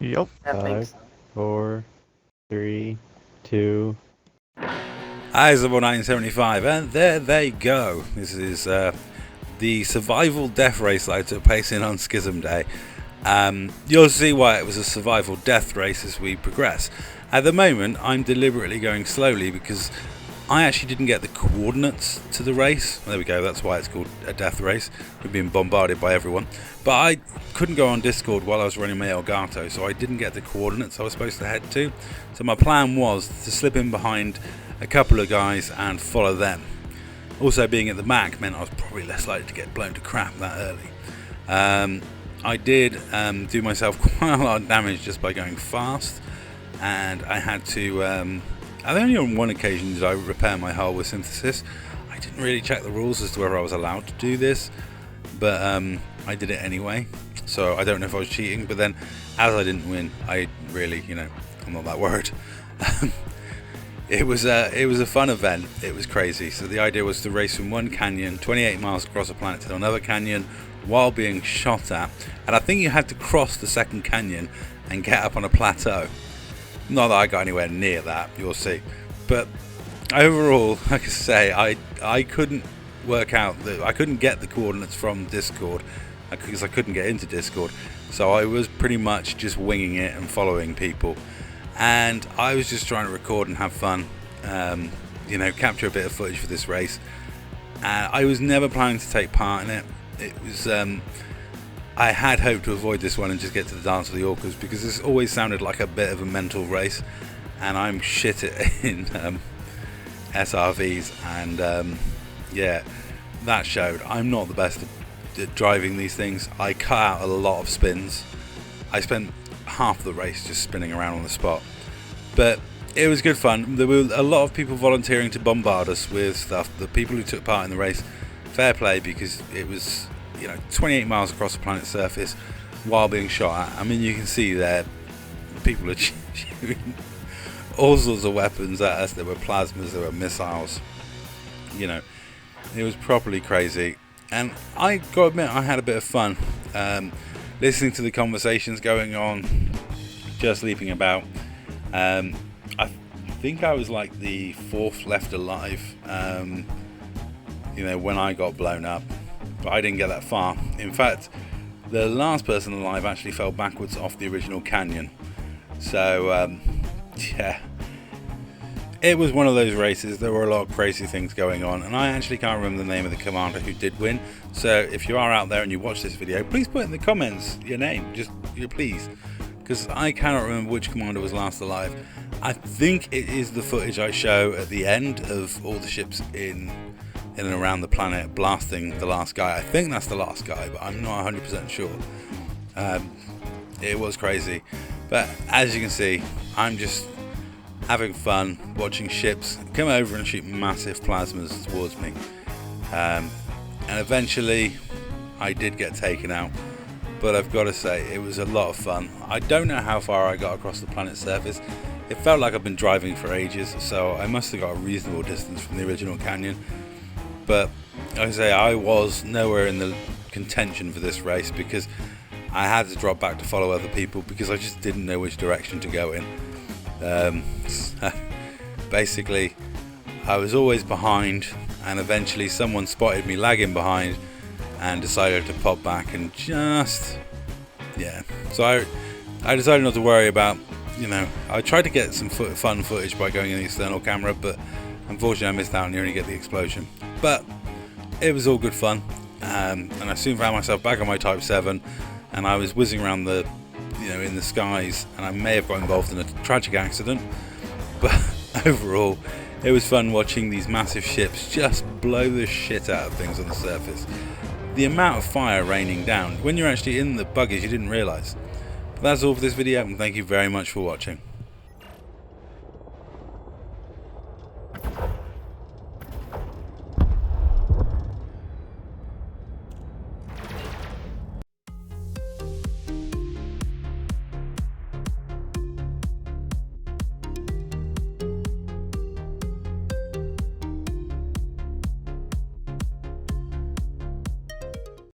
Yep. That makes 5, 4, 3, 2. Hi, it's about 1975, and there they go. This is the survival death race that I took place in on Schism Day. You'll see why it was a survival death race as we progress. At the moment, I'm deliberately going slowly because I actually didn't get the coordinates to the race. There we go, that's why it's called a death race. We're being bombarded by everyone. But I couldn't go on Discord while I was running my Elgato, so I didn't get the coordinates I was supposed to head to. So my plan was to slip in behind a couple of guys and follow them. Also, being at the Mac meant I was probably less likely to get blown to crap that early. I did do myself quite a lot of damage just by going fast, and I had to only on one occasion did I repair my hull with synthesis. I didn't really check the rules as to whether I was allowed to do this, but I did it anyway, so I don't know if I was cheating. But then, as I didn't win, I really, I'm not that worried. It was a fun event. It was crazy. So the idea was to race from one canyon 28 miles across the planet to another canyon while being shot at, and I think you had to cross the second canyon and get up on a plateau. Not that I got anywhere near that, you'll see. But overall, like I say, I couldn't work out I couldn't get the coordinates from Discord because I couldn't get into Discord. So I was pretty much just winging it and following people. And I was just trying to record and have fun, capture a bit of footage for this race. I was never planning to take part in it. It was I had hoped to avoid this one and just get to the Dance of the Orcas, because this always sounded like a bit of a mental race, and I'm shit in SRVs, and that showed. I'm not the best at driving these things. I cut out a lot of spins. I spent half the race just spinning around on the spot, but it was good fun. There were a lot of people volunteering to bombard us with stuff. The people who took part in the race, fair play, because it was 28 miles across the planet's surface while being shot at. I mean, you can see there people are shooting all sorts of weapons at us. There were plasmas, there were missiles. It was properly crazy, and I got to admit I had a bit of fun listening to the conversations going on, just leaping about. I think I was like the fourth left alive when I got blown up, but I didn't get that far. In fact, the last person alive actually fell backwards off the original canyon. So it was one of those races. There were a lot of crazy things going on, and I actually can't remember the name of the commander who did win. So if you are out there and you watch this video, please put in the comments your name, please, because I cannot remember which commander was last alive. I think it is the footage I show at the end of all the ships in and around the planet blasting the last guy. I think that's the last guy, but I'm not 100% sure. It was crazy, but as you can see, I'm just having fun watching ships come over and shoot massive plasmas towards me, and eventually I did get taken out. But I've got to say, it was a lot of fun. I don't know how far I got across the planet's surface. It felt like I've been driving for ages, so I must have got a reasonable distance from the original canyon. But like I say, I was nowhere in the contention for this race because I had to drop back to follow other people because I just didn't know which direction to go in. Basically, I was always behind, and eventually someone spotted me lagging behind and decided to pop back and so I decided not to worry about, I tried to get some fun footage by going in the external camera, but unfortunately I missed out and you only get the explosion. But it was all good fun, and I soon found myself back on my Type 7, and I was whizzing around in the skies, and I may have got involved in a tragic accident, but overall it was fun watching these massive ships just blow the shit out of things on the surface. The amount of fire raining down when you're actually in the buggies, you didn't realise. But that's all for this video, and thank you very much for watching.